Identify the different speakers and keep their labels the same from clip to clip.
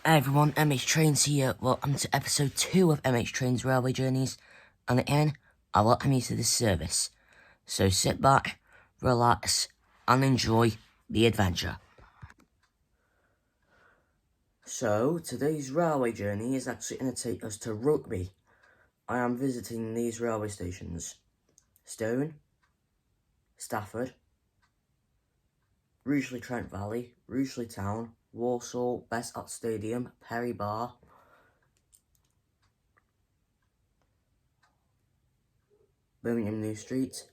Speaker 1: Hey everyone, MH Trains here. Welcome to episode 2 of MH Trains Railway Journeys. And again, I welcome you to this service. So sit back, relax, and enjoy the adventure. So, today's railway journey is actually going to take us to Rugby. I am visiting these railway stations: Stone, Stafford, Rugeley Trent Valley, Rugeley Town, Walsall, Besart Stadium, Perry Bar, Birmingham New Street,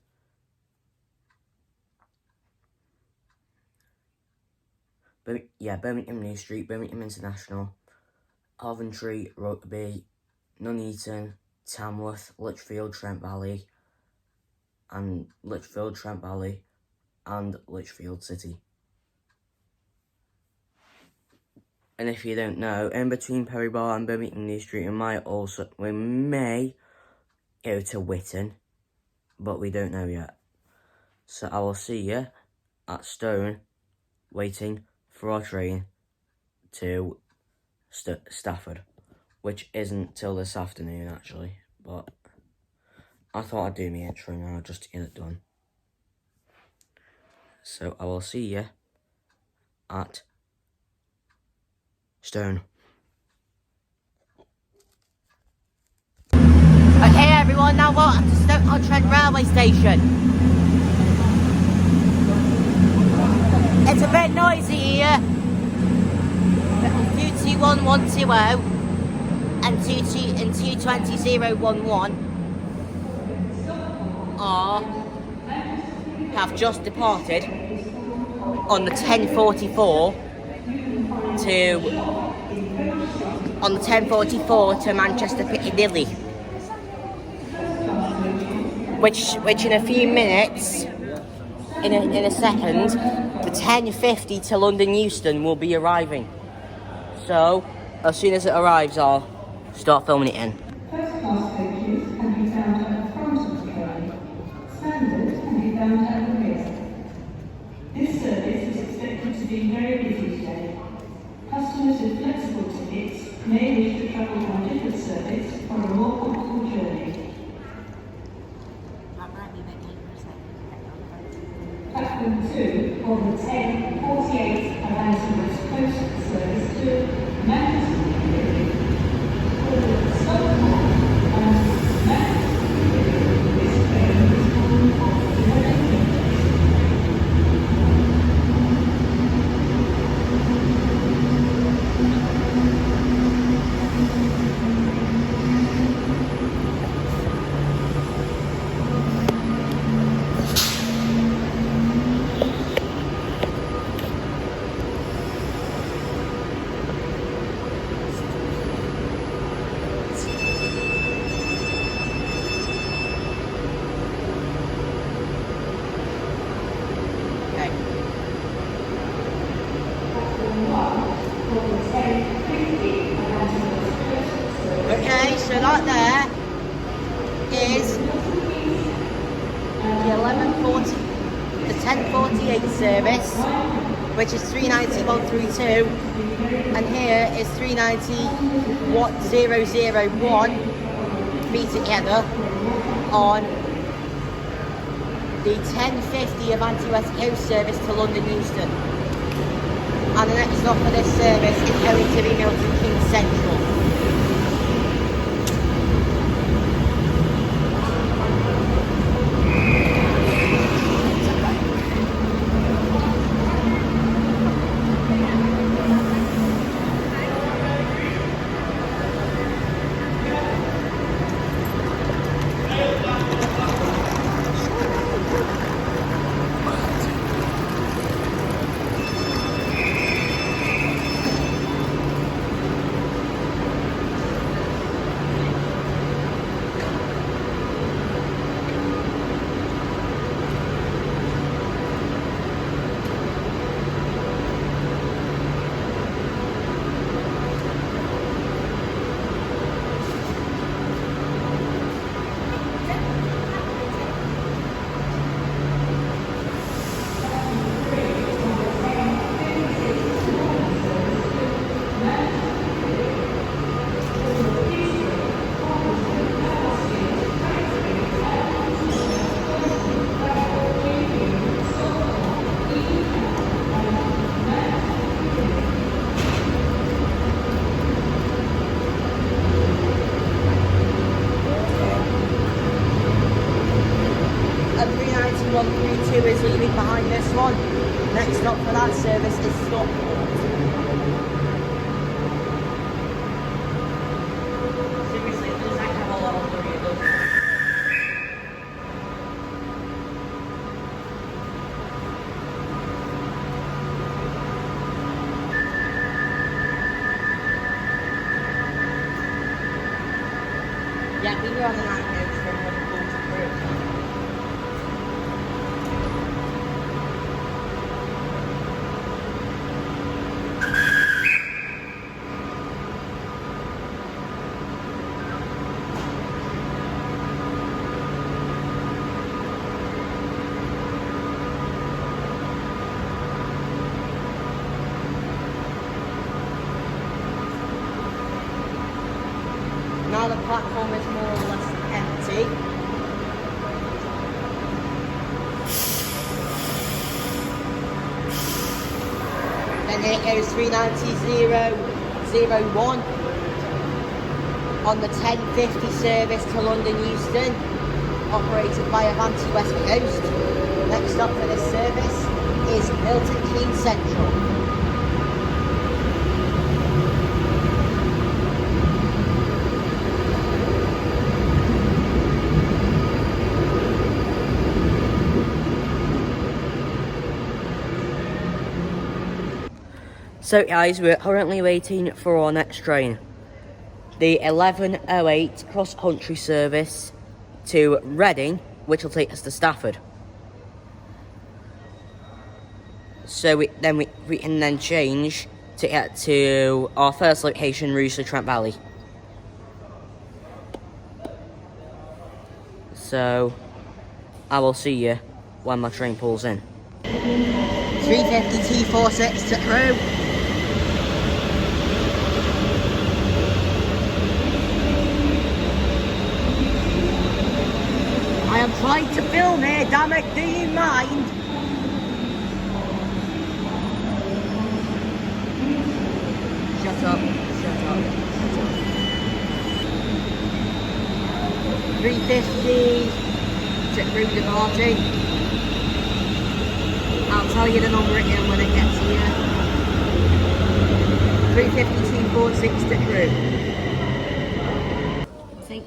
Speaker 1: Birmingham New Street, Birmingham International, Coventry, Rugby, Nuneaton, Tamworth, Lichfield, Trent Valley, and Lichfield City. And if you don't know, in between Perry Bar and Birmingham New Street, we may go to Witton, but we don't know yet. So I will see you at Stone, waiting for our train to Stafford, which isn't till this afternoon actually, but I thought I'd do my intro now just to get it done. So I will see you at Stone.
Speaker 2: Okay everyone, now welcome to Stoke-on-Trent railway station. It's a bit noisy here. QT1120 and 220011 have just departed on the 10:44 to Manchester Piccadilly, which in a few minutes, in a second, the 10:50 to London Euston will be arriving. So as soon as it arrives, I'll start filming it in.
Speaker 3: First class coaches can be found at the front of the train. Standard can be found at the rear. This service is expected to be very busy today. Customers with flexible tickets may wish to travel on a different service for a more comfortable journey. Platform 2 for the 10:48 Avanti West Coast service to Manchester Piccadilly. For the Stoke and Manchester Piccadilly, this train is full of 11 minutes.
Speaker 2: Okay, so that there is the 10:48 service, which is 390-132, and here is 390-001 be together on the 10:50 Avanti West Coast service to London Euston. And the next stop for this service is going to be Milton Keynes Central. Seriously, it does like have a lot of worry, it does. Yeah, we were on the night news from Liverpool to Crewe. Now the platform is more or less empty. Then here goes 390,001 on the 10:50 service to London Euston, operated by Avanti West Coast. Next stop for this service is Milton Keynes Central. So guys, we're currently waiting for our next train. The 11:08 cross-country service to Reading, which will take us to Stafford. So we can then change to get to our first location, Rugeley Trent Valley. So I will see you when my train pulls in. 350 T46 to Crewe. I am trying to film here, damn it, do you mind? Shut up, shut up, shut up. 350 to Crewe departing. I'll tell you the number again when it gets here. 350 T46 to Crewe.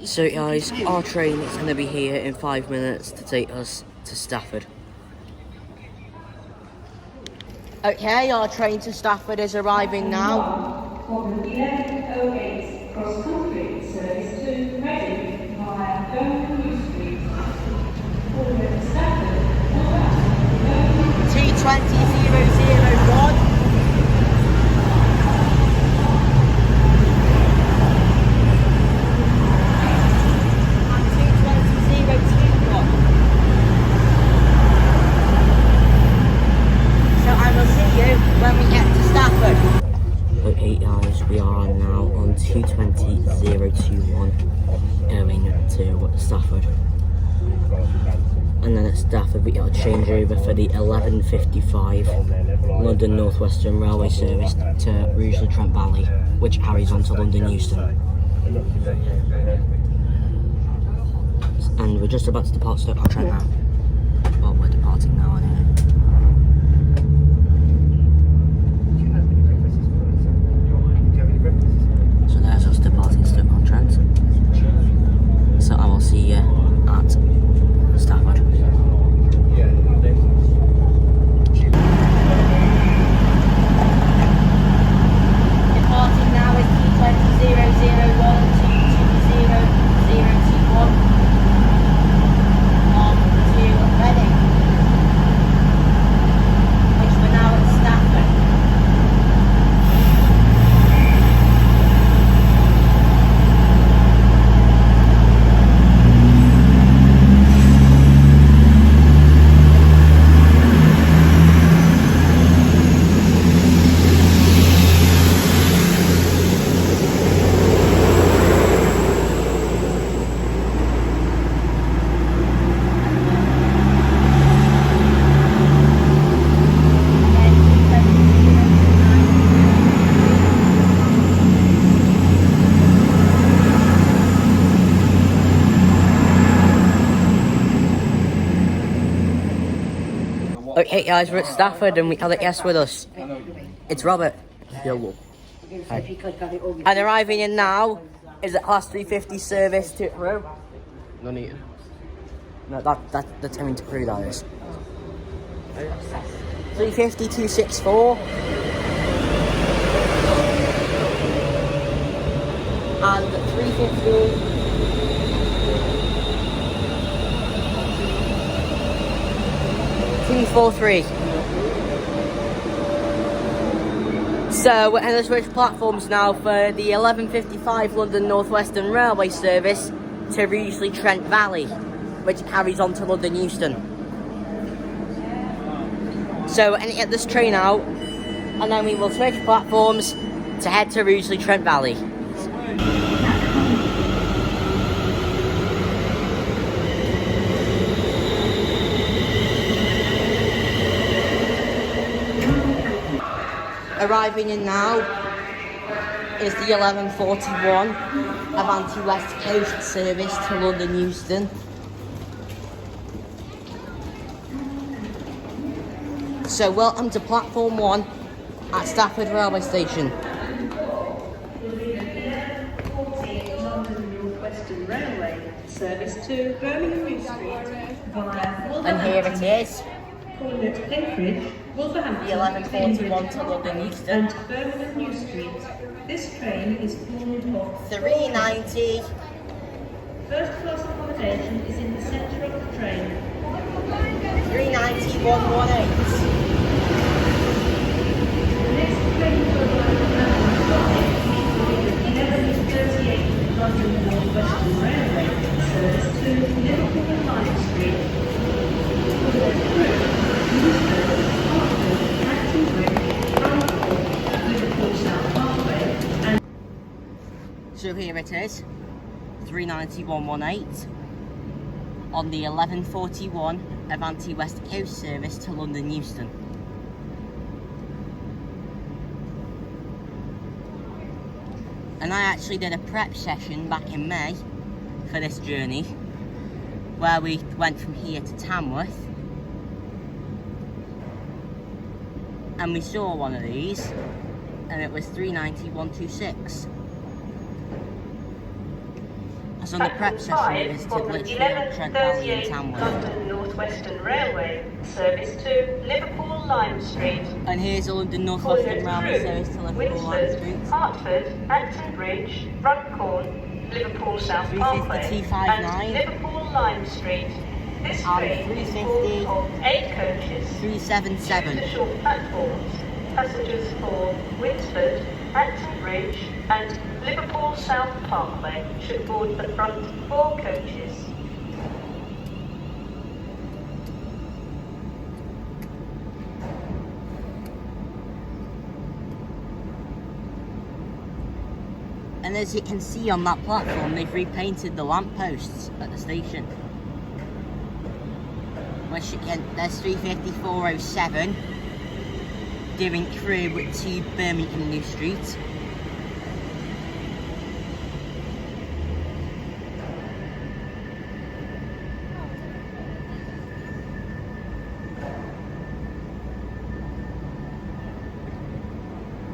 Speaker 2: So guys, our train is going to be here in 5 minutes to take us to Stafford. Okay, our train to Stafford is arriving now.
Speaker 3: On the 11:08 cross-country service to Reading via Birmingham Street. Order to Stafford.
Speaker 2: T20001. When we get to Stafford. Okay guys, we are now on 220.021 going to Stafford. And then at Stafford we got a change over for the 11:55 London North Western Railway service to Rugeley Trent Valley, which carries on to London Euston. And we're just about to depart Stoke on Trent now. Well, we're departing now anyway. So there's us departing Stoke on Trent. So I will see you at Stafford. Departing now is T20001 to 220.021 on to Reading, which we're now at Stafford. Okay guys, we're at Stafford and we have a guest with us. It's Robert. Yellow. And arriving in now is a class 350 service to Crewe.
Speaker 1: No need.
Speaker 2: No, that's coming to Crewe, that is. 350 264. And 350. T43. So we're going to switch platforms now for the 11:55 London North Western Railway service to Rugeley Trent Valley, which carries on to London Euston. So we're going to get this train out, and then we will switch platforms to head to Rugeley Trent Valley. Arriving in now is the 11:41 Avanti West Coast service to London Euston. So welcome to platform 1 at Stafford Railway Station.
Speaker 3: London North Western Railway service to Birmingham New Street via
Speaker 2: And here it is,
Speaker 3: Cornet Enfield, Wolverhampton,
Speaker 2: the 11:41 to London Euston.
Speaker 3: and Birmingham New Street. This train is formed of
Speaker 2: 390.
Speaker 3: first class accommodation is in the centre of the train.
Speaker 2: 390 118.
Speaker 3: The next train to arrive at 11:38 London North Western Railway service to Liverpool and Lime Street.
Speaker 2: So here it is, 390 118 on the 11:41 Avanti West Coast service to London Euston. And I actually did a prep session back in May for this journey, where we went from here to Tamworth, and we saw one of these, and it was 390 126. So on the prep session we visited Lichfield, Trent Valley and Tamworth.
Speaker 3: London North Western Railway service to Liverpool Lime Street.
Speaker 2: And here's a London North Western Railway service to Liverpool Lime Street.
Speaker 3: Hertford, Acton Bridge, Runcorn, Liverpool South
Speaker 2: 350
Speaker 3: Parkway,
Speaker 2: T59.
Speaker 3: and Liverpool Lime Street. This train is
Speaker 2: 350
Speaker 3: full of 8 coaches,
Speaker 2: 377.
Speaker 3: 2 short platforms, passengers for Winsford, Acton Bridge, and Liverpool South Parkway should board the front 4 coaches.
Speaker 2: And as you can see on that platform, they've repainted the lampposts at the station. Which again, there's 35407 doing Crewe to Birmingham New Street.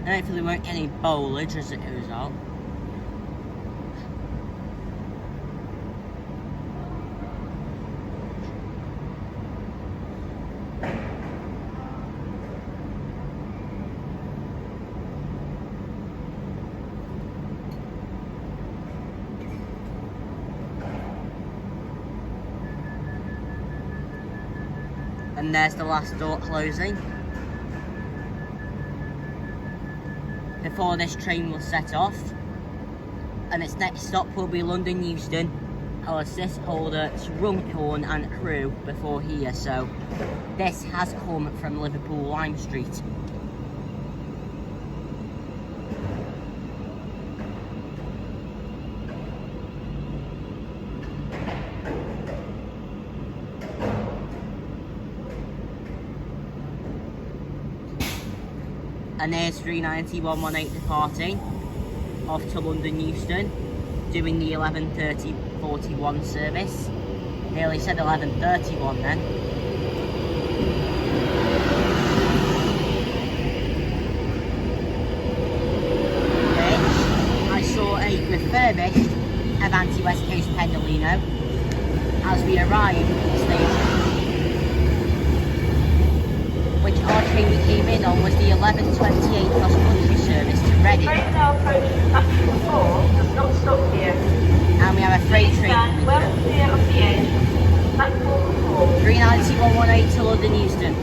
Speaker 2: And hopefully there won't any bowlage as it goes out. And there's the last door closing. Before this train will set off. And its next stop will be London Euston. I'll assist holder to Runcorn and Crewe before here. So this has come from Liverpool Lime Street. And there's 390 118 departing off to London Euston, doing the 11:30 41 service. Nearly said 11:31 then. West Coast Pendolino as we arrive at the station, which our train we came in on was the 11:28 cross country service to Reading.
Speaker 3: Train now approaching platform 4 does not stop here.
Speaker 2: And we have a freight train
Speaker 3: Stand
Speaker 2: coming
Speaker 3: well
Speaker 2: through.
Speaker 3: clear of the edge. Platform 4.
Speaker 2: 390-118 to London Euston.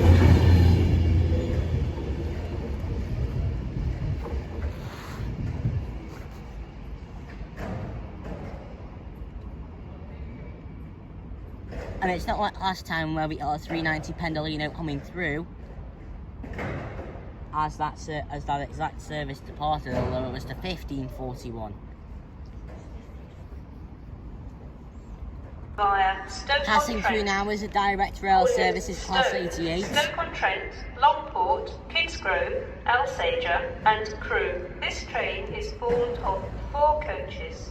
Speaker 2: And it's not like last time where we got a 390 Pendolino coming through as that exact service departed, although it was to 1541.
Speaker 3: Via Stoke
Speaker 2: Passing
Speaker 3: on
Speaker 2: through
Speaker 3: Trent.
Speaker 2: now is a direct rail services Class
Speaker 3: Stoke,
Speaker 2: 88.
Speaker 3: Stoke on Trent, Longport, Kidsgrove, Alsager and Crewe. This train is formed of 4 coaches.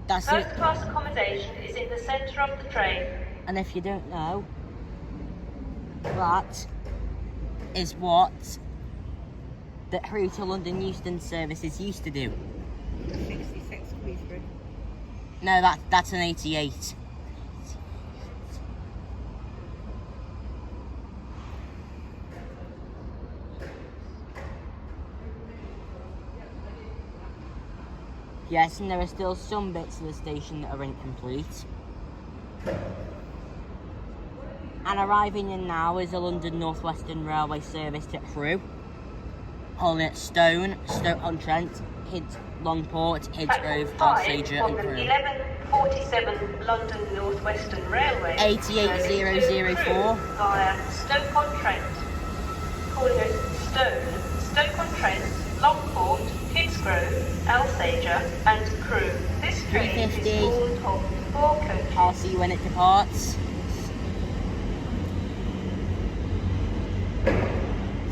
Speaker 2: That's
Speaker 3: First
Speaker 2: it.
Speaker 3: class accommodation is in the centre of the train.
Speaker 2: And if you don't know, that is what the Crewe to London Euston services used to do.
Speaker 4: 66 Queensbury.
Speaker 2: No, that's an 88. Yes, and there are still some bits of the station that are incomplete. And arriving in now is a London North Western Railway service to Crewe, holding at Stoke-on-Trent, Longport, Kidsgrove, Alsager
Speaker 3: on
Speaker 2: and
Speaker 3: the
Speaker 2: Crewe.
Speaker 3: 11:47 London North Western Railway.
Speaker 2: 88004.
Speaker 3: Via Stoke-on-Trent. Calling at Stoke-on-Trent, Longport, Kidsgrove, Alsager and Crewe. This train is
Speaker 2: 350.
Speaker 3: formed of 4 coaches.
Speaker 2: I'll see you when it departs.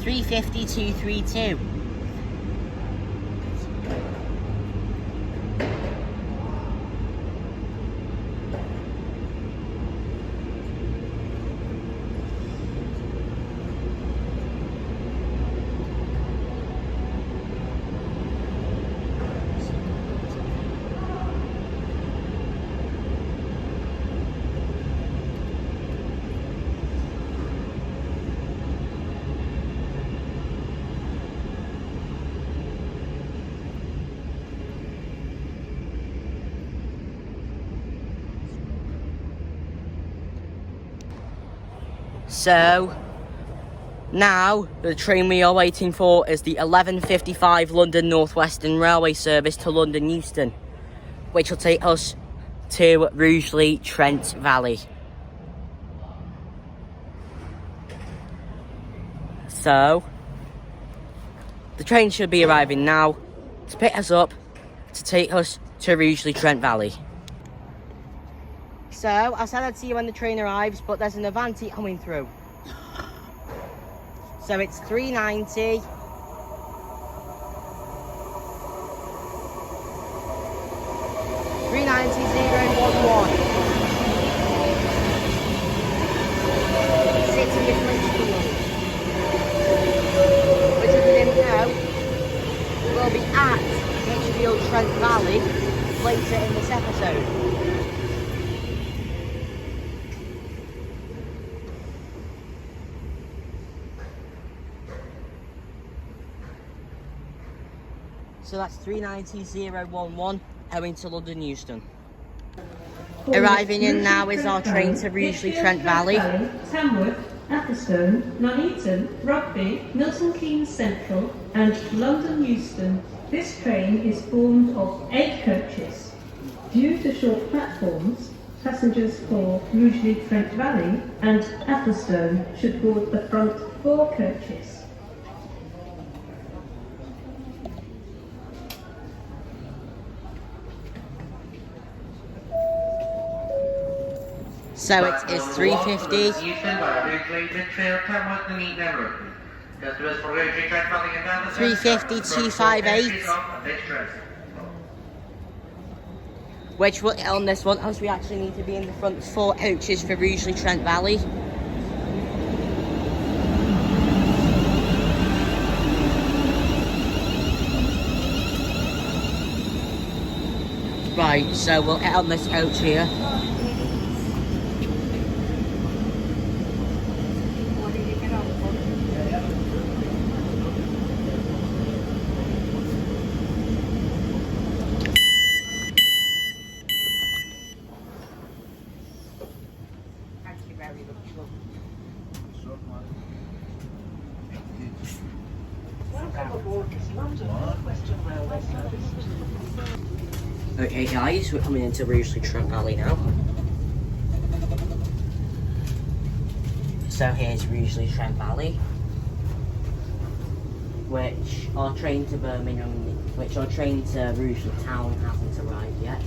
Speaker 2: 350-232. So, now the train we are waiting for is the 11:55 London North Western Railway service to London Euston, which will take us to Rugeley, Trent Valley. So, the train should be arriving now to pick us up to take us to Rugeley, Trent Valley. So, I said I'd see you when the train arrives, but there's an Avanti coming through. So it's 390. Sitting at Lichfield, which if you didn't know, will be at Lichfield, Trent Valley later in this episode. So that's 390-011 heading to London Euston. Arriving in now is our train to Rugeley, Trent Valley.
Speaker 3: Tamworth, Atherstone, Nuneaton, Rugby, Milton Keynes Central and London Euston. This train is formed of 8 coaches. Due to short platforms, passengers for Rugeley, Trent Valley and Atherstone should board the front 4 coaches.
Speaker 2: So it is 350.
Speaker 5: Euston by Rugeley, Lichfield, Tamworth, Nuneaton and Rugby. Customers for Rugeley, Trent Valley and Atherstone.
Speaker 2: 350, 258. Which will on this one, as we actually need to be in the front 4 coaches for Rugeley, Trent Valley. Right, so we'll get on this coach here.
Speaker 4: What did you get on for? Thank you very much, love.
Speaker 3: Welcome aboard this London Northwestern Railway service.
Speaker 2: Okay guys, we're coming into Rugeley Trent Valley now. So here's Rugeley Trent Valley, which our train to Birmingham, which our train to Rugeley Town hasn't arrived yet.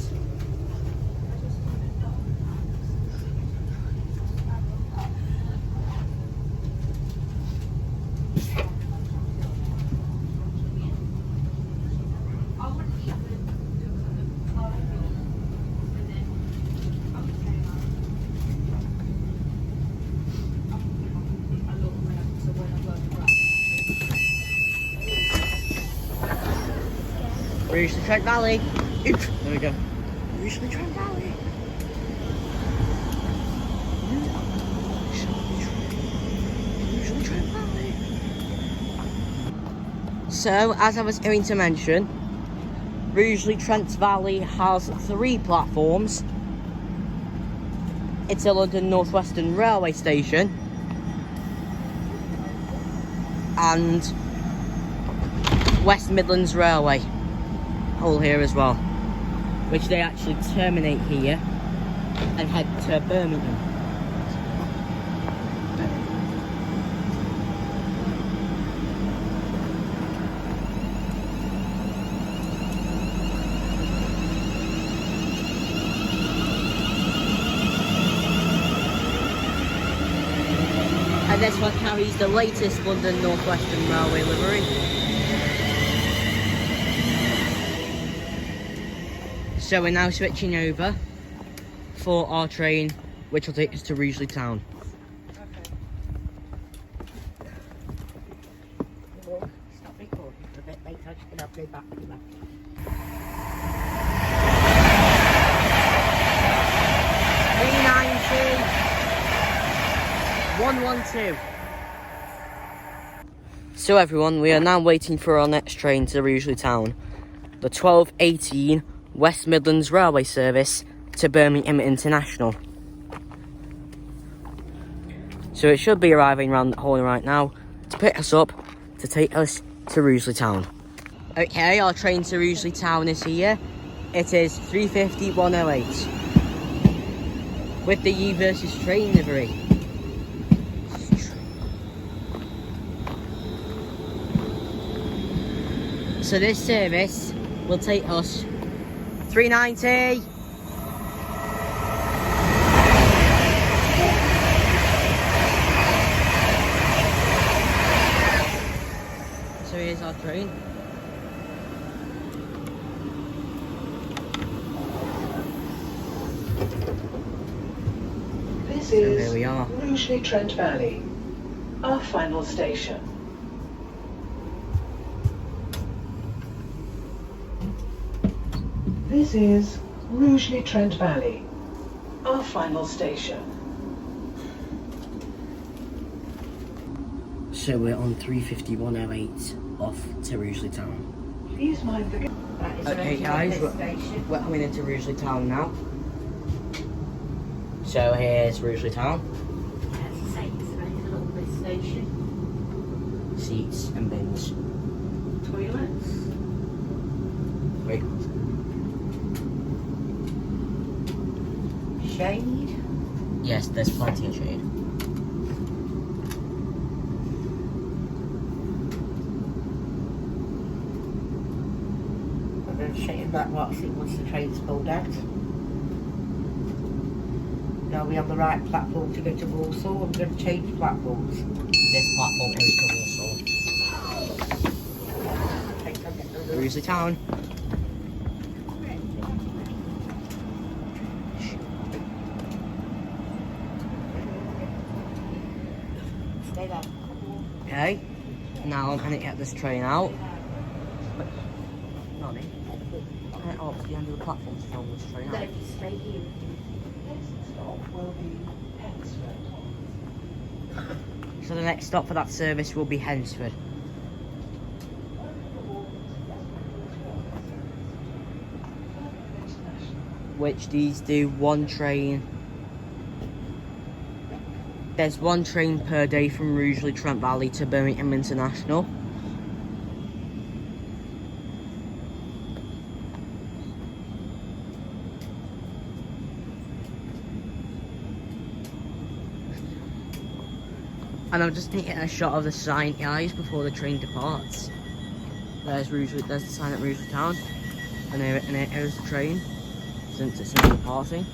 Speaker 2: Rugeley Trent Valley. Oops, there we go. Rugeley Trent Valley. Rugeley Trent Valley. So, as I was going to mention, Rugeley Trent Valley has 3 platforms. It's a London North Western Railway station and West Midlands Railway all here as well, which they actually terminate here and head to Birmingham. And this one carries the latest London North Western Railway livery. So we're now switching over for our train, which will take us to Rugeley Town.
Speaker 4: Okay. Stop recording for a bit later. I'm just going to go back to that.
Speaker 2: 112. So everyone, we are now waiting for our next train to Rugeley Town. The 12:18 West Midlands Railway service to Birmingham International. So it should be arriving around the corner right now to pick us up to take us to Rugeley Town. Okay, our train to Rugeley Town is here. It is 3:50-108 with the U versus train livery. So this service will take us 390. So here's our train.
Speaker 3: This
Speaker 2: So
Speaker 3: is
Speaker 2: here we are.
Speaker 3: Rugeley Trent Valley, our final station. This is Rugeley Trent Valley, our final station.
Speaker 2: So we're on 3:50-108 off to Rugeley Town.
Speaker 3: Please mind the...
Speaker 4: That is
Speaker 2: Okay guys, we're coming into Rugeley Town now. So here's Rugeley Town.
Speaker 4: That's the same as a little bus station.
Speaker 2: Seats and bins.
Speaker 4: Toilets.
Speaker 2: Wait.
Speaker 4: Shade.
Speaker 2: Yes, there's plenty of shade.
Speaker 4: I'm going to show you that what's it once the train's pulled out. Now we're on the right platform to go to Walsall. I'm going to change platforms.
Speaker 2: This platform goes to Walsall. Rugeley Town.
Speaker 4: Stay there.
Speaker 2: Okay. Now I'm gonna get this train out. head up to the end of the platform to film this train out?
Speaker 4: Straight here.
Speaker 3: Next stop will be Hensford.
Speaker 2: So the next stop for that service will be Hensford. Which these do one train. There's one train per day from Rugeley Trent Valley to Birmingham International. And I'm just taking a shot of the sign, guys, before the train departs. There's the sign at Rugeley Town, and here's the train, since it's now departing.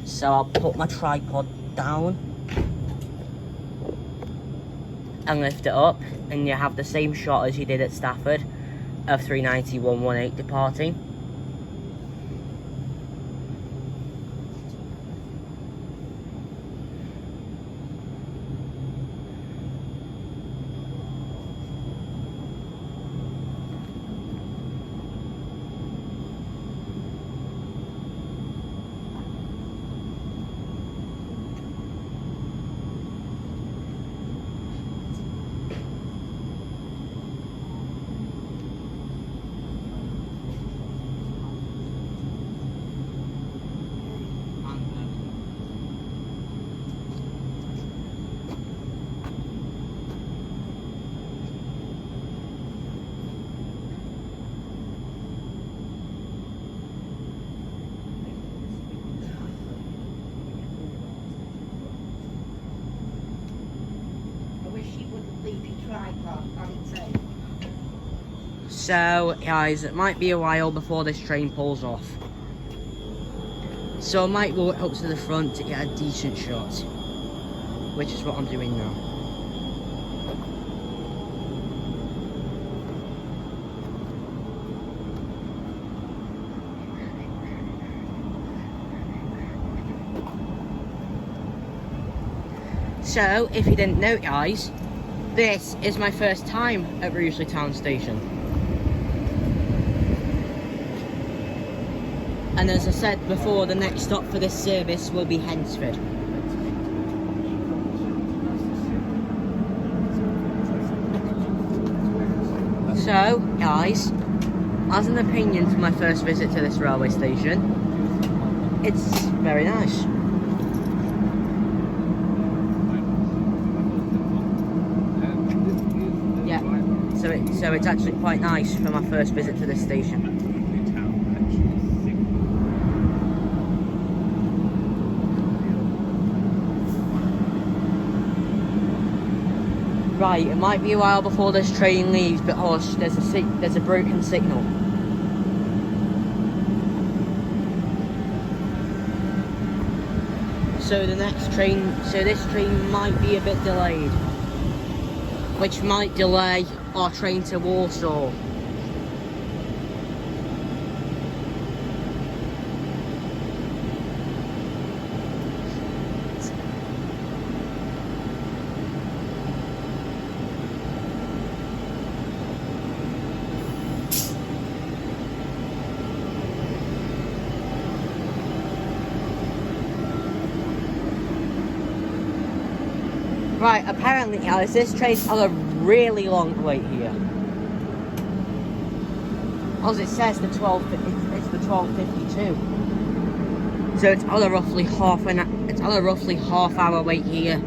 Speaker 2: So I'll put my tripod down and lift it up, and you have the same shot as you did at Stafford of 39118 departing. So, guys, it might be a while before this train pulls off. So I might go up to the front to get a decent shot, which is what I'm doing now. So, if you didn't know, guys, this is my first time at Rugeley Town Station. And as I said before, the next stop for this service will be Hensford. So, guys, as an opinion for my first visit to this railway station, it's very nice. Yeah, so it's actually quite nice for my first visit to this station. Right, it might be a while before this train leaves because there's a broken signal. So this train might be a bit delayed, which might delay our train to Warsaw. Right, apparently, guys, this train's on a really long wait here. As it says, it's the 12:52. So it's on a roughly half hour wait here.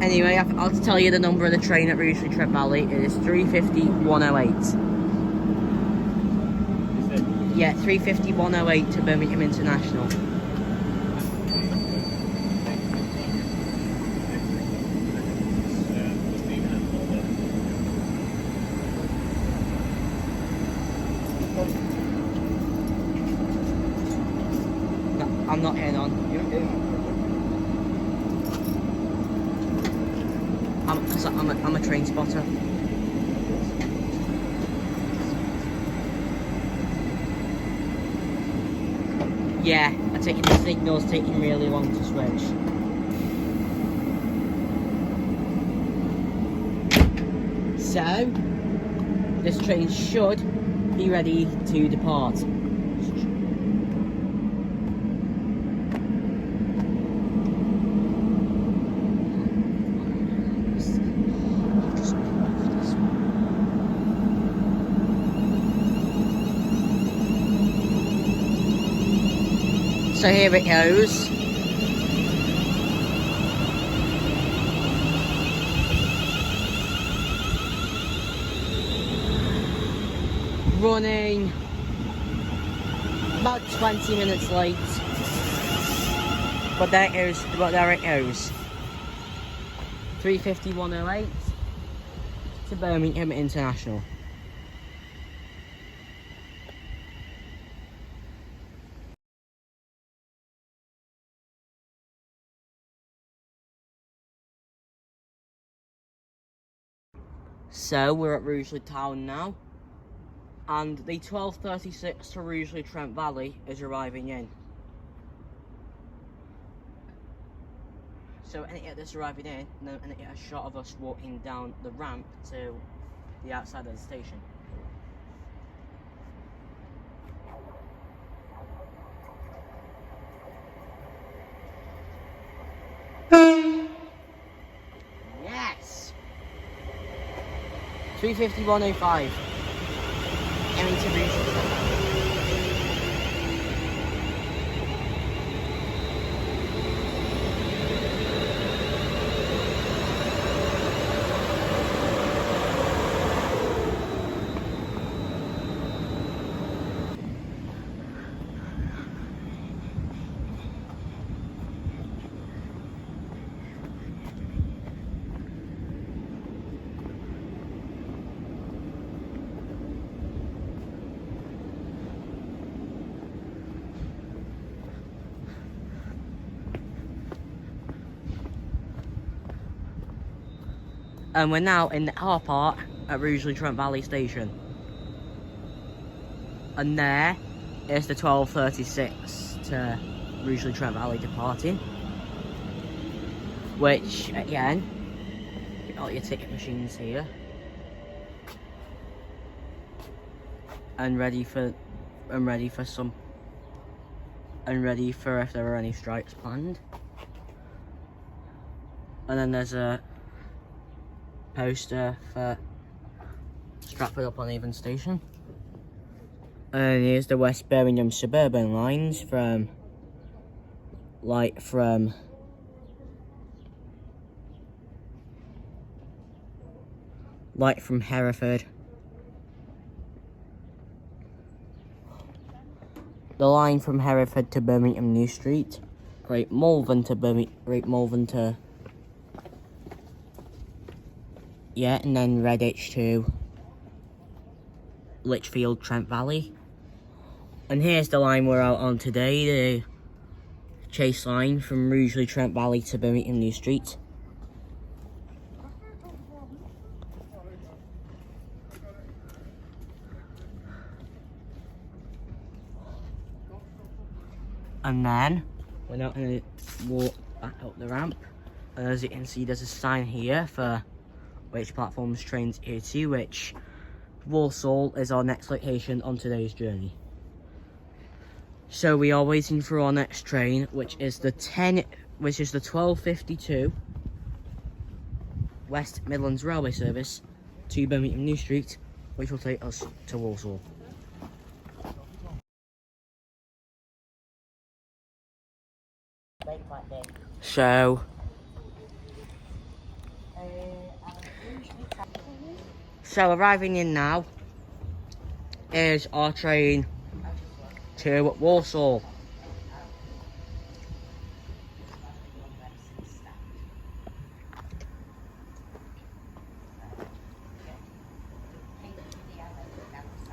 Speaker 2: Anyway, I'll tell you the number of the train at Rugeley Trent Valley. It is 350-108. Yeah, 350-108 to Birmingham International. No, I'm not heading on. I'm a train spotter. Yeah, I take the signal's taking really long to switch. So, this train should be ready to depart. So here it goes. Running about 20 minutes late. But there it goes. 3:51:08 to Birmingham International. So we're at Rugeley Town now, and the 12:36 to Rugeley Trent Valley is arriving in. So and it is arriving in, and it get a shot of us walking down the ramp to the outside of the station. Yes! 3:51:05. Getting to Rugeley. And we're now in the car park at Rugeley Trent Valley Station. And there is the 12:36 to Rugeley Trent Valley departing. Which, again, get all your ticket machines here. And ready for if there are any strikes planned. And then there's a poster for Stratford upon Avon Station. And here's the West Birmingham suburban lines from Hereford. The line from Hereford to Birmingham New Street, Great Malvern to yeah, and then Redditch to Lichfield Trent Valley. And here's the line we're out on today, the Chase line from Rugeley Trent Valley to Birmingham New Street. And then we're now going to walk back up the ramp. And as you can see, there's a sign here for which platforms trains here to, which Walsall is our next location on today's journey. So we are waiting for our next train, which is the 12:52 West Midlands Railway Service to Birmingham New Street, which will take us to Walsall. So arriving in now is our train to Walsall.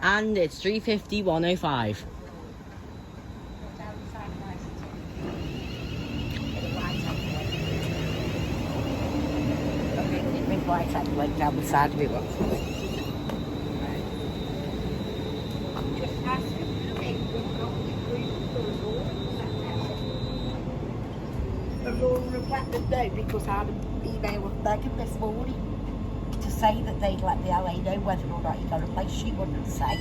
Speaker 2: And it's 3:51:05.
Speaker 4: Right hand went down the side of it. Laura Blackman though, because I had an email with Megan this morning to say that they'd let the LA know whether or not you got a place. She wouldn't say.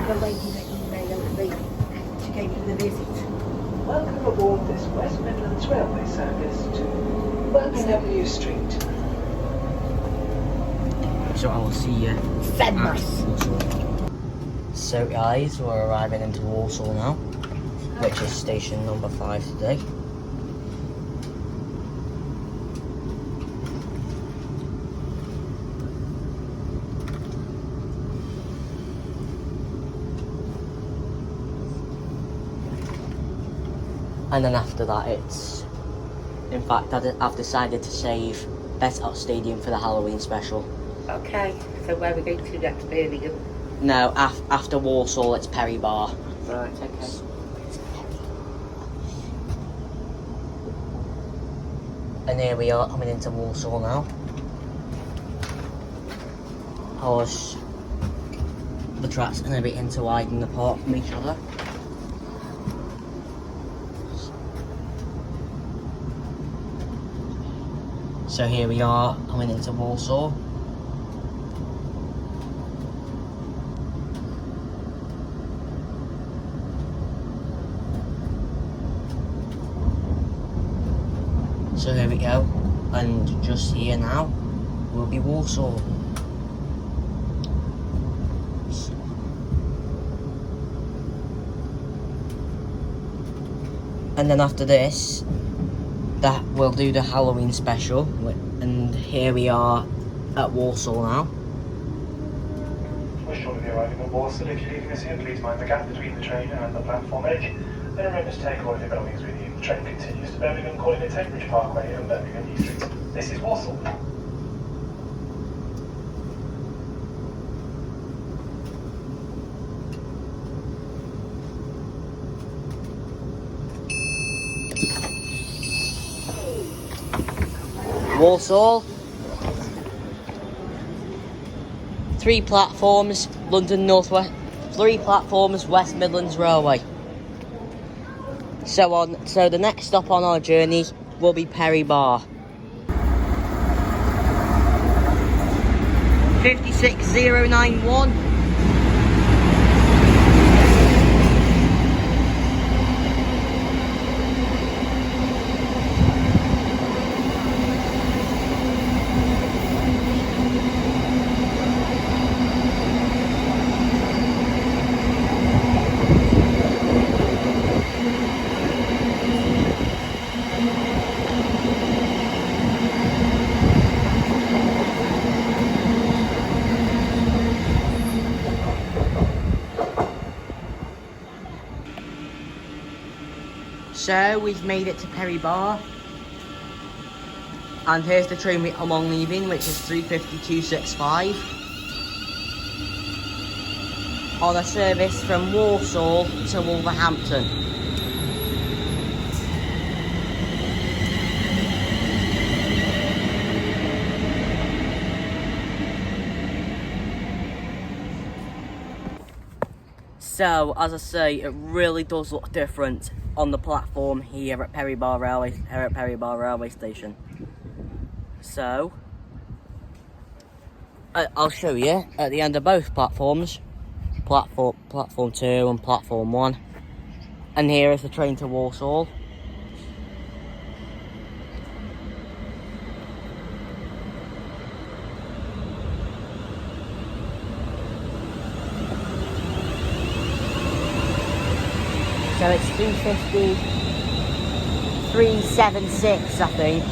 Speaker 4: The lady that emailed me, she gave me the visit.
Speaker 6: Welcome aboard this West Midlands Railway service to Birmingham New Street.
Speaker 1: So I will see you
Speaker 4: Send
Speaker 1: at
Speaker 4: us.
Speaker 1: Walsall. So guys, we're arriving into Walsall now, which is station number 5 today. And then after that it's, in fact I've decided to save Bet Stadium for the Halloween special.
Speaker 4: Okay, so where are we going to next, Birmingham?
Speaker 1: No, after Walsall it's Perry Bar.
Speaker 4: Right, okay.
Speaker 1: And here we are coming into Walsall now. Of course, the tracks are going to be into widen apart from each other. So here we are coming into Walsall. So here we go, and just here now will be Walsall. And then after this, that we'll do the Halloween special, and here we are at Walsall now.
Speaker 7: We're shortly arriving at Walsall. If you're leaving us here, please mind the gap between the train and the platform edge. Then remember to take all of your belongings with you. The train continues to Birmingham, calling at Cambridge Parkway and Birmingham New Street. This is Walsall.
Speaker 1: Walsall. 3 platforms, London North West. 3 platforms, West Midlands Railway. So the next stop on our journey will be Perry Bar. 56091. So we've made it to Perry Bar, and here's the train I'm on leaving, which is 35265, on a service from Walsall to Wolverhampton. So, as I say, it really does look different on the platform here at Perry Bar Railway Station. So, I'll show you at the end of both platforms, platform 2 and platform 1. And here is the train to Walsall. So it's 350-376, I think.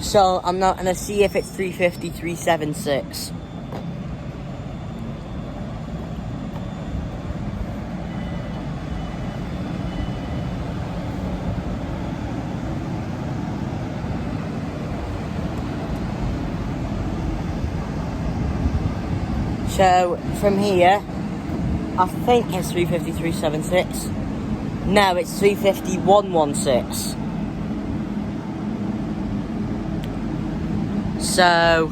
Speaker 1: So I'm not gonna see if it's 350-376. So from here, I think it's 350-376. No, it's 350-116. So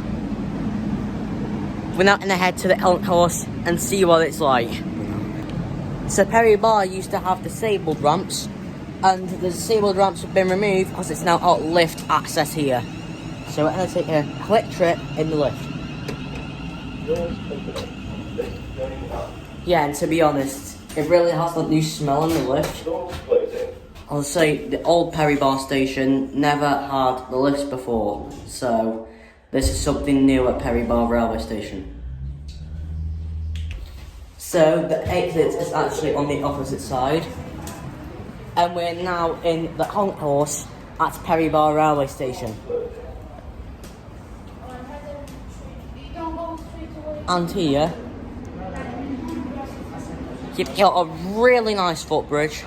Speaker 1: we're not gonna head to the concourse and see what it's like.
Speaker 2: So Perry Bar used to have disabled ramps, and the disabled ramps have been removed because it's now got lift access here. So we're going to take a quick trip in the lift. Yeah, and to be honest, it really has that new smell in the lift. I'll say the old Perry Bar station never had the lifts before, so this is something new at Perry Bar railway station. So the exit is actually on the opposite side, and we're now in the concourse at Perry Bar railway station. And here, you've got a really nice footbridge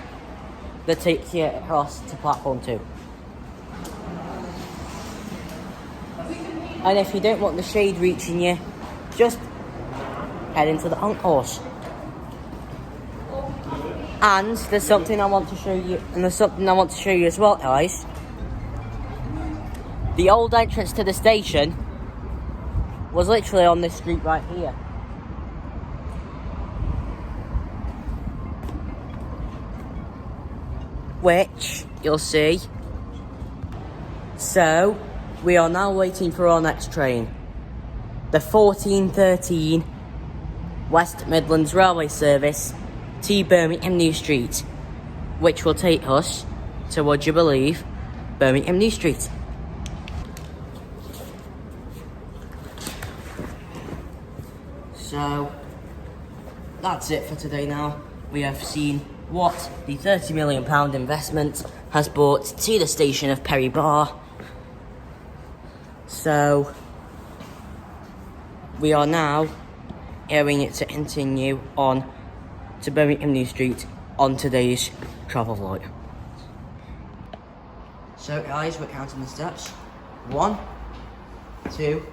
Speaker 2: that takes you across to platform 2. And if you don't want the shade reaching you, just head into the concourse. And there's something I want to show you, as well, guys. The old entrance to the station was literally on this street right here. Which you'll see. So we are now waiting for our next train, the 1413 West Midlands Railway Service to Birmingham New Street, which will take us to, would you believe, Birmingham New Street. So that's it for today now. We have seen what the £30 million investment has brought to the station of Perry Bar. So we are now going to continue on to Birmingham New Street on today's travel vlog. So guys, we're counting the steps. 1, 2,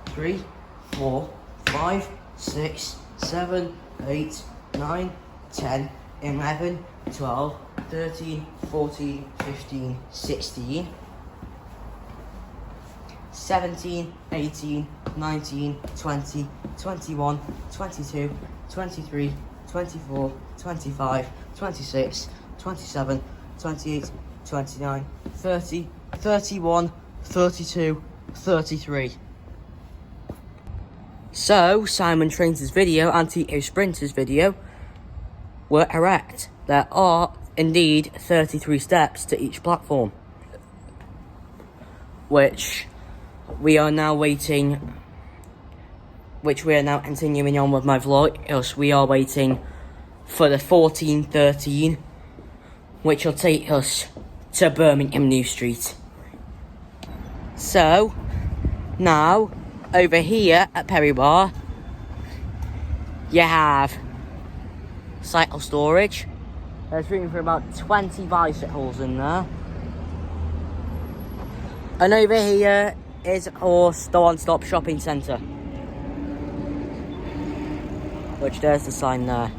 Speaker 2: 3, 4, 5, 6, 7, 8, 9, 10, 11, 12, 13, 14, 15, 16, 17, 18, 19, 20, 21, 22, 23, 24, 25, 26, 27, 28, 29, 30, 31, 32, 33. So, Simon Trains' video and Tito Sprinter's video were correct. There are indeed 33 steps to each platform, which we are now continuing on with my vlog, else we are waiting for the 1413, which will take us to Birmingham New Street. So, now, over here at Perry Bar, you have cycle storage. There's room for about 20 bicycles in there. And over here is, of course, the one-stop shopping centre, which there's the sign there.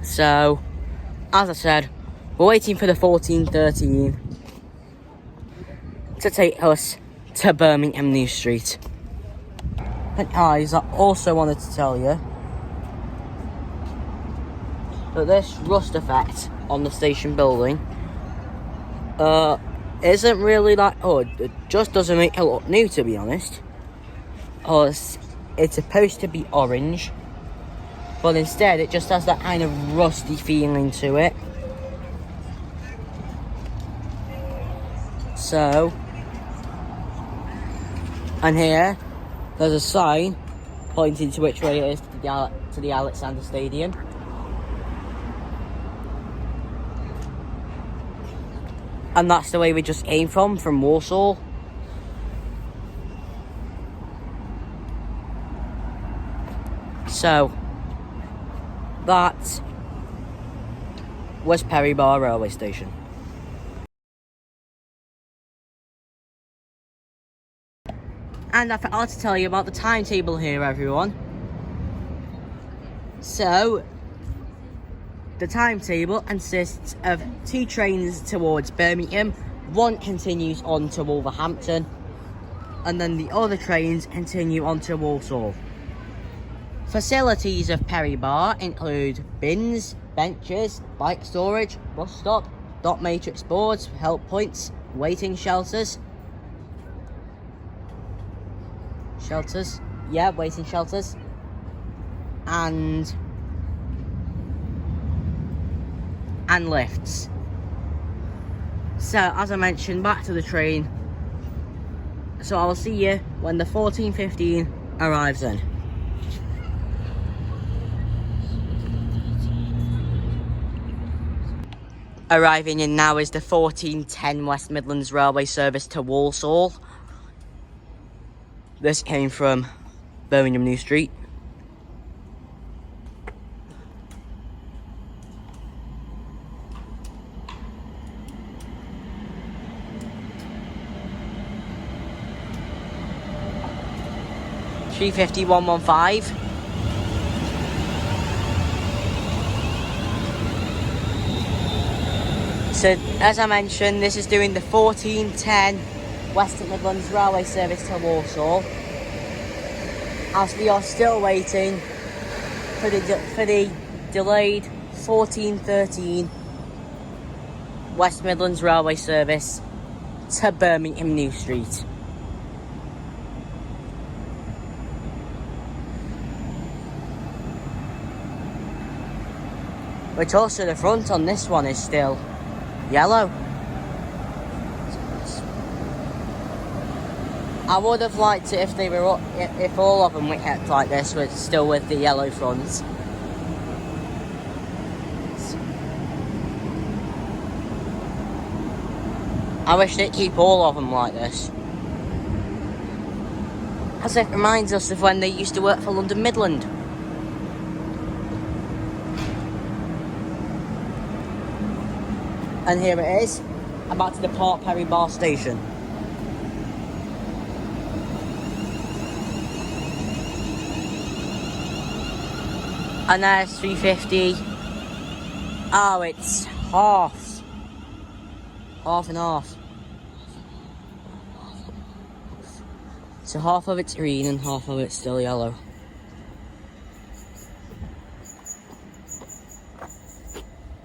Speaker 2: So, as I said, we're waiting for the 1413 to take us to Birmingham New Street. And guys, I also wanted to tell you that this rust effect on the station building isn't really that good. It just doesn't make it look new, to be honest. Because it's supposed to be orange, but instead it just has that kind of rusty feeling to it. So, and here there's a sign pointing to which way it is to the Alexander Stadium. And that's the way we just came from Warsaw. So, that was Perry Bar railway station. And I forgot to tell you about the timetable here, everyone. So, the timetable consists of 2 trains towards Birmingham, 1 continues on to Wolverhampton, and then the other trains continue on to Walsall. Facilities of Perry Bar include bins, benches, bike storage, bus stop, dot matrix boards, help points, waiting shelters. Waiting shelters. And lifts. So, as I mentioned, back to the train. So I'll see you when the 14:15 arrives in. Arriving in now is the 14:10 West Midlands Railway service to Walsall. This came from Birmingham New Street. (350-115). So, as I mentioned, this is doing the 14:10 Western Midlands Railway service to Walsall. As we are still waiting for the delayed 14:13 West Midlands Railway service to Birmingham New Street. Which also the front on this one is still yellow. I would have liked it if they were if all of them were kept like this, still with the yellow fronts. I wish they'd keep all of them like this. As it reminds us of when they used to work for London Midland. And here it is, about to depart Perry Bar Station. And there's 350. Oh, it's half. Half and half. So half of it's green and half of it's still yellow.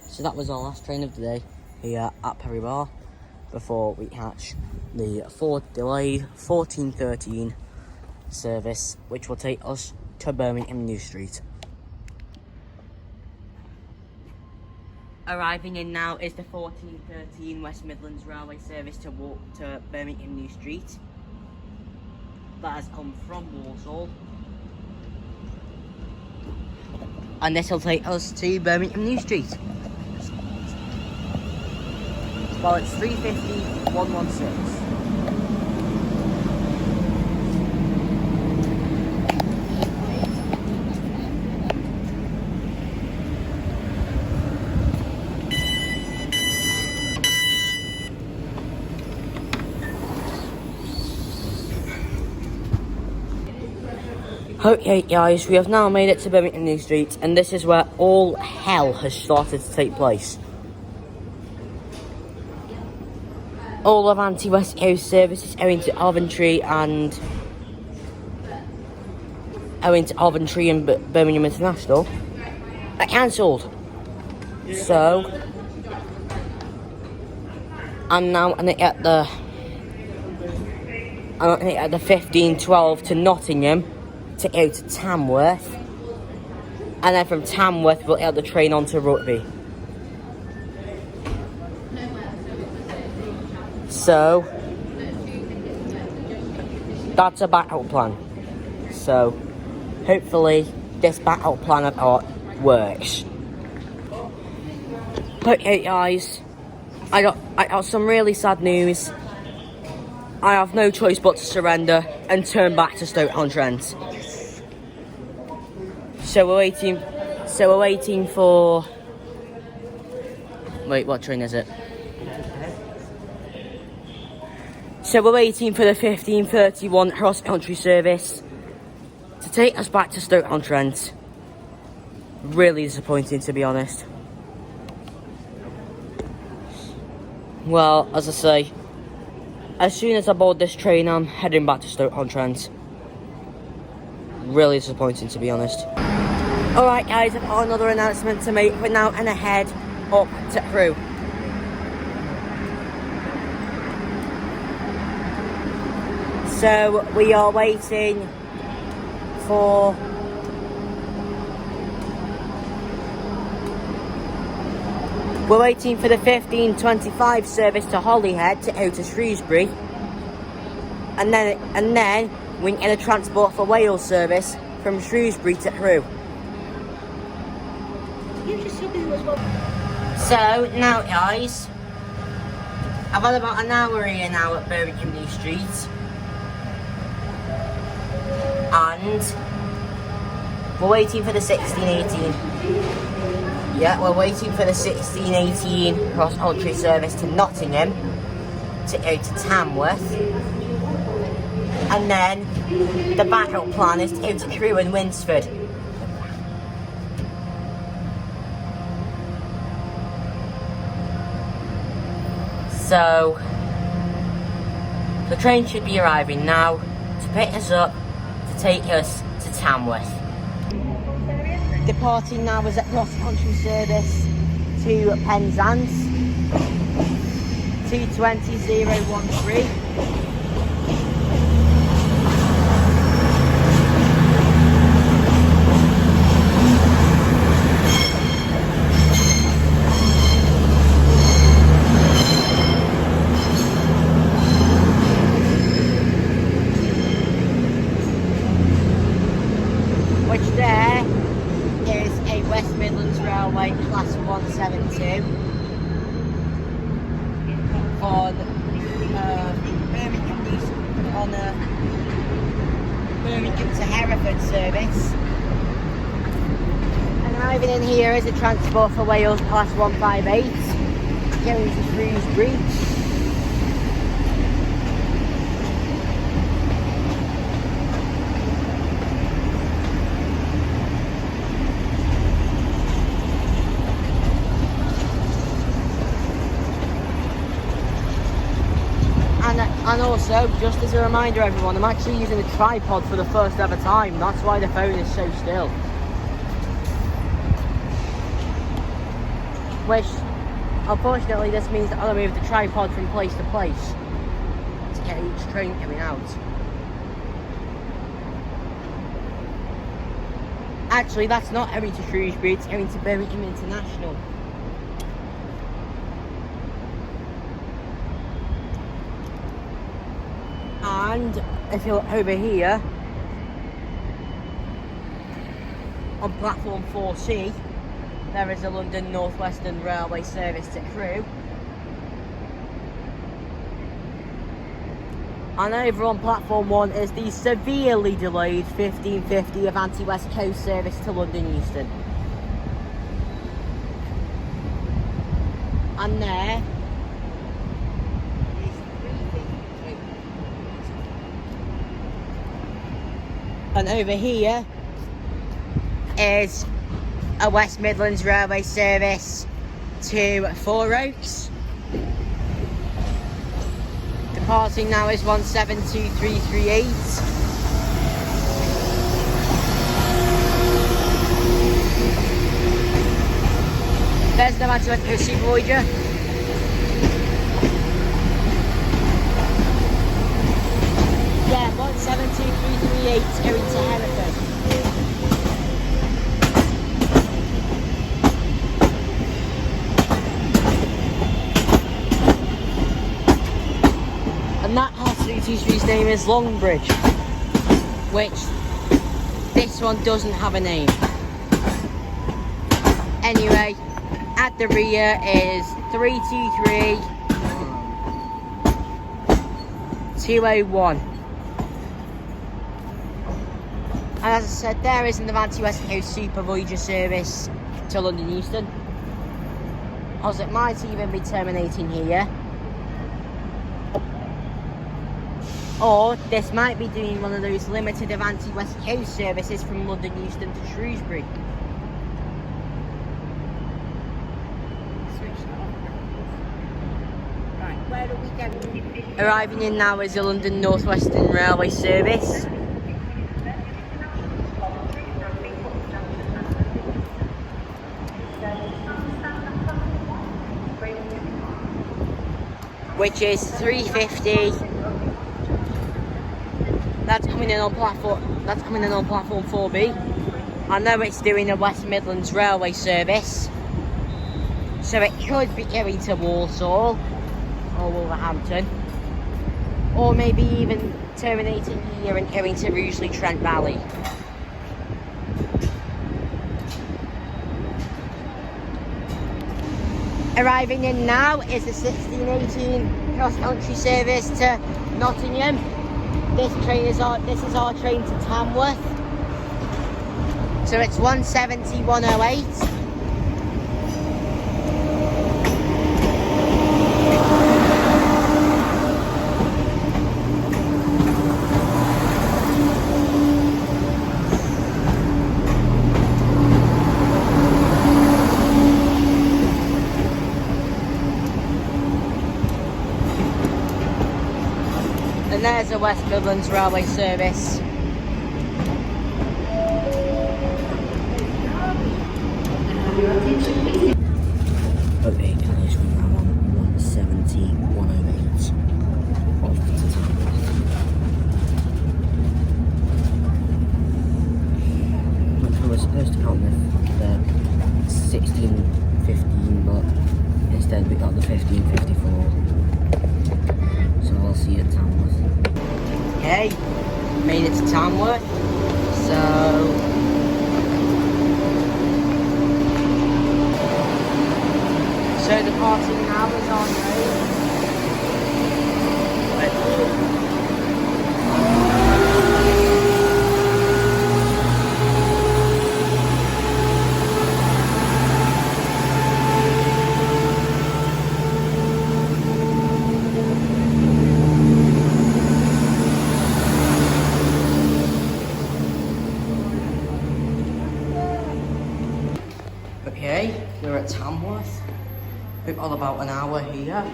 Speaker 2: So that was our last train of the day here at Perry Bar before we catch the delayed 14:13 service, which will take us to Birmingham New Street. Arriving in now is the 14:13 West Midlands Railway service to Birmingham New Street. That has come from Walsall. And this will take us to Birmingham New Street. Well, it's 350-116. Okay guys, we have now made it to Birmingham New Street, and this is where all hell has started to take place. All of anti-West Coast services owing to Coventry and Birmingham International are cancelled. So I'm now going to get the 15:12 to Nottingham to go to Tamworth, and then from Tamworth we'll get the train on to Rugby. So that's a backup plan. So hopefully this backup plan I've got works. Okay guys, I got some really sad news. I have no choice but to surrender and turn back to Stoke-on-Trent. So we're waiting for... Wait, what train is it? So we're waiting for the 15:31 cross-country service to take us back to Stoke-on-Trent. Really disappointing, to be honest. Well, as I say, As soon as I board this train, I'm heading back to Stoke-on-Trent. Really disappointing, to be honest. Alright guys, I've got another announcement to make. We're now gonna head up to Crewe. So we are waiting for the 15:25 service to Holyhead to out to Shrewsbury, and then we can get a transport for Wales service from Shrewsbury to Crewe. So now guys, I've had about an hour here now at Birmingham New Street, and we're waiting for the 1618. Yeah, we're waiting for the 1618 cross-country service to Nottingham to go to Tamworth, and then the backup plan is to go to Crewe and Winsford. So the train should be arriving now to pick us up, to take us to Tamworth. Departing now is a cross-country service to Penzance, 220,013. Which there is a West Midlands Railway Class 172 on Birmingham to Hereford service. And arriving in here is a transport for Wales Class 158 going to Shrewsbury. And also, just as a reminder everyone, I'm actually using a tripod for the first ever time. That's why the phone is so still. Which, unfortunately, this means that I'll move the tripod from place to place to get each train coming out. Actually, that's not going to Shrewsbury, it's going to Birmingham International. And if you look over here, on platform 4C, there is a London North Western Railway service to Crewe. And over on platform 1 is the severely delayed 1550 Avanti West Coast service to London Euston. And there is 352. And over here is a West Midlands Railway service to Four Oaks. Departing now is 172338. There's the Avanti West Coast Super Voyager. Yeah, 172338 going to Hereford. And that hospitality street's name is Longbridge, which this one doesn't have a name. Anyway, at the rear is 323-201. And as I said, there is an Avanti West Coast Super Voyager service to London Euston. As it might even be terminating here. Or this might be doing one of those limited Avanti West Coast services from London Euston to Shrewsbury. Right, where are we Arriving in now is the London North Western Railway service. Which is 3:50. That's coming in on platform 4B. I know it's doing a West Midlands Railway service, so it could be going to Walsall or Wolverhampton, or maybe even terminating here and going to Rugeley Trent Valley. Arriving in now is the 1618 cross-country service to Nottingham. This is our train to Tamworth. So it's 170-108. And there's a West Midlands Railway service. Okay, guys, we're now on 170-108 off to Tamworth. I was supposed to count the 16:15, but instead we got the 15:54. So I'll see you at Tamworth. Okay, made it to Tamworth. So departing now is on road. Okay, we're at Tamworth. We've got about an hour here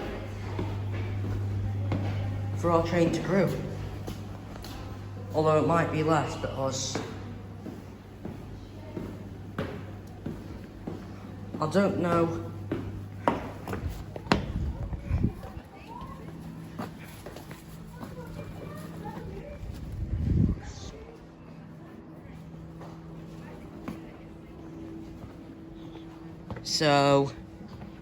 Speaker 2: for our train to Crewe. Although it might be less because I don't know. So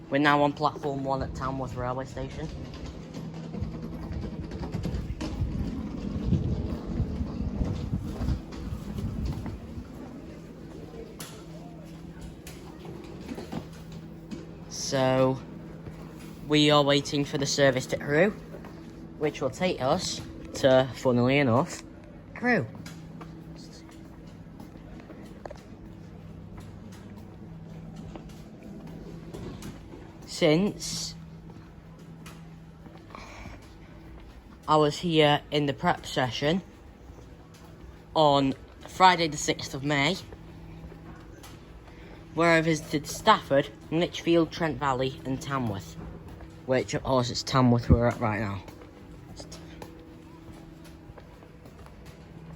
Speaker 2: we're now on platform 1 at Tamworth railway station. So we are waiting for the service to Crewe, which will take us to, funnily enough, Crewe. Since I was here in the prep session on Friday the 6th of May, where I visited Stafford, Lichfield, Trent Valley and Tamworth, which of course it's Tamworth we're at right now.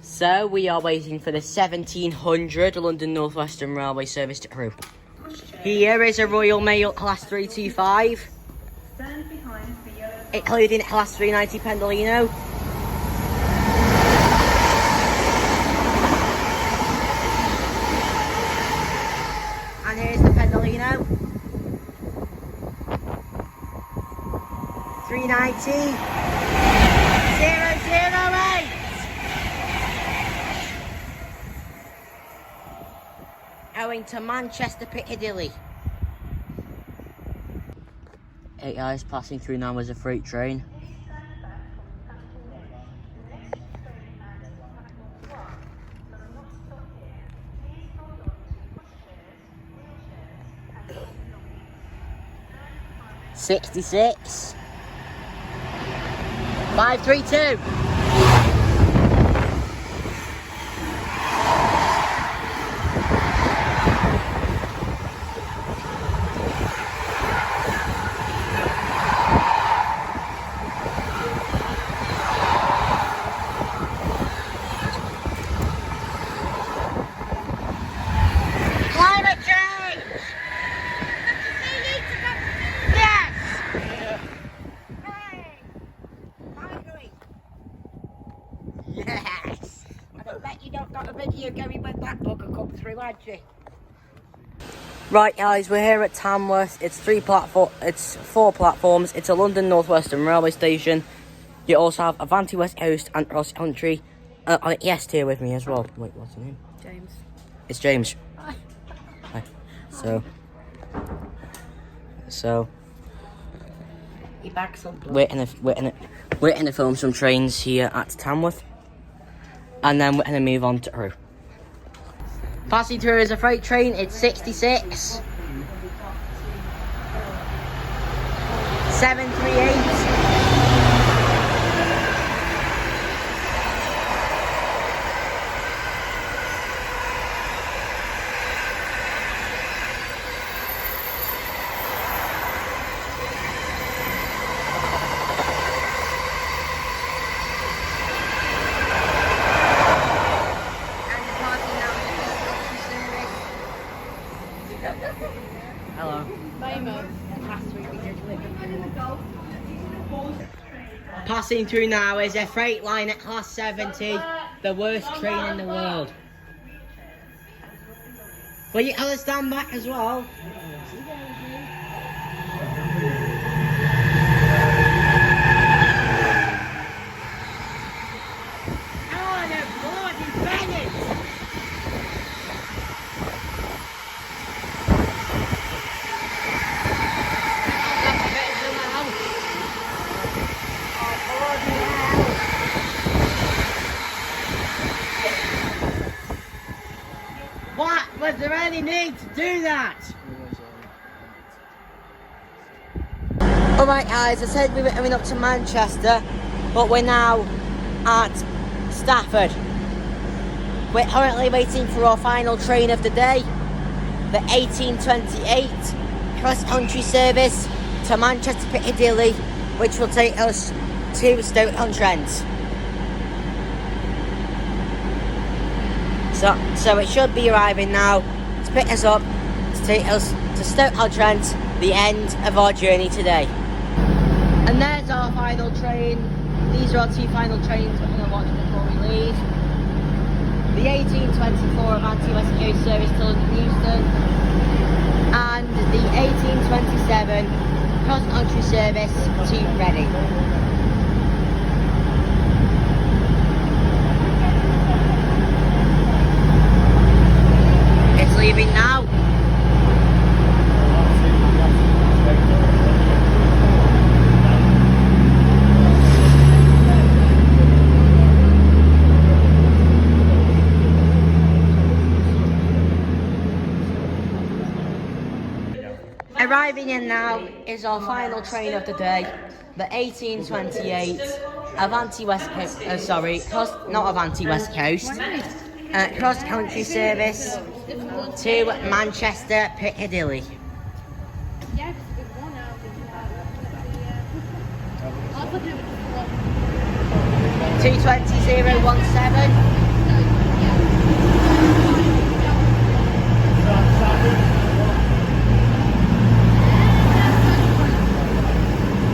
Speaker 2: So we are waiting for the 1700 London North Western Railway service to Crewe. Here is a Royal Mail Class 325, including Class 390 Pendolino. And here's the Pendolino. 390 008. Going to Manchester Piccadilly. Hey guys, passing through now as a freight train. $66 532.
Speaker 4: Yes! I bet you don't got a video going when that bugger come through, had you?
Speaker 2: Right, guys, we're here at Tamworth. It's 4 platforms. It's a London North Western railway station. You also have Avanti West Coast and Cross Country. Yes, here with me as well. Wait, what's your name?
Speaker 8: James.
Speaker 2: It's James. Hi. So
Speaker 4: Your bag's up.
Speaker 2: we're gonna film some trains here at Tamworth, and then we're gonna move on to Crewe. Passing through is a freight train. It's 66 738. Hello. Passing through now is a freight line at class 70, the worst train in the world. Will you tell us stand back as well? Oh, the bloody Bennett! What? Was there any need to do that? Alright guys, I said we were coming up to Manchester, but we're now at Stafford. We're currently waiting for our final train of the day, the 1828 cross-country service to Manchester Piccadilly, which will take us to Stoke-on-Trent. So it should be arriving now to pick us up, to take us to Stoke-on-Trent, the end of our journey today. And there's our final train. These are our 2 final trains we're going to watch before we leave. The 1824 Avanti West Coast service to London Euston, and the 1827 cross-country service to Reading. It's leaving now. Arriving in now is our final train of the day, the 1828 Avanti West Coast, not Avanti West Coast, cross-country service to Manchester Piccadilly. 220.017.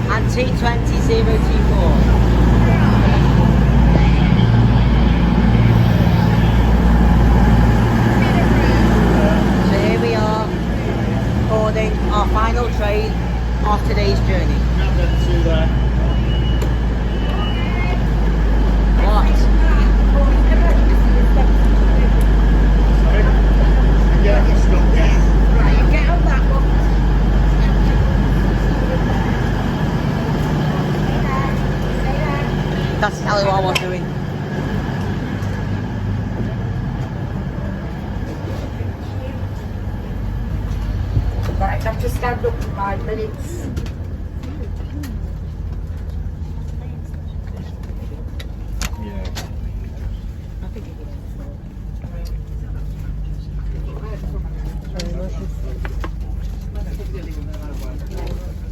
Speaker 2: And 220.024. So here we are, boarding our final train of today's journey. What?
Speaker 4: Right, you get on that one.
Speaker 2: That's exactly what I was doing.
Speaker 4: Right, I have to stand up for 5 minutes.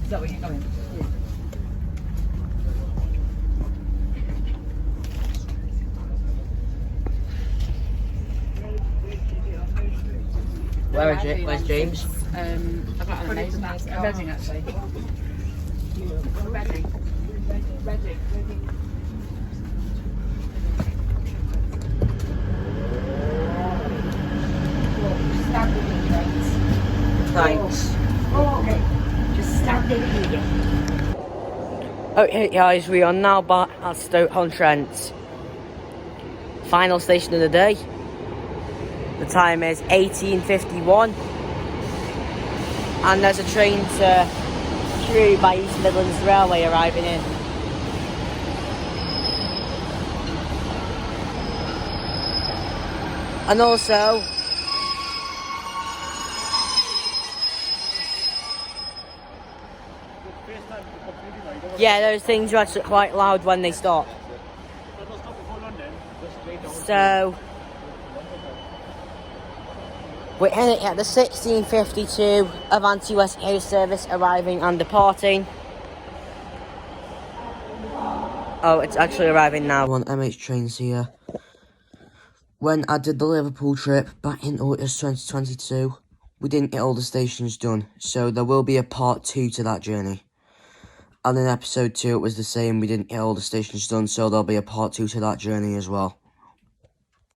Speaker 4: Is that where you're going?
Speaker 2: Where's James?
Speaker 8: I've got an amazing Reading actually. Reading.
Speaker 2: Okay guys, we are now back at Stoke-on-Trent. Final station of the day. The time is 18:51. And there's a train to Crewe by East Midlands Railway arriving in. And also, yeah, those things are actually quite loud when they stop. So, we're at the 16:52 Avanti West Coast service arriving and departing. Oh, it's actually arriving now.
Speaker 1: On MH trains here. When I did the Liverpool trip back in August 2022, we didn't get all the stations done, so there will be a part 2 to that journey. And in episode 2 it was the same, we didn't get all the stations done, so there'll be a part 2 to that journey as well.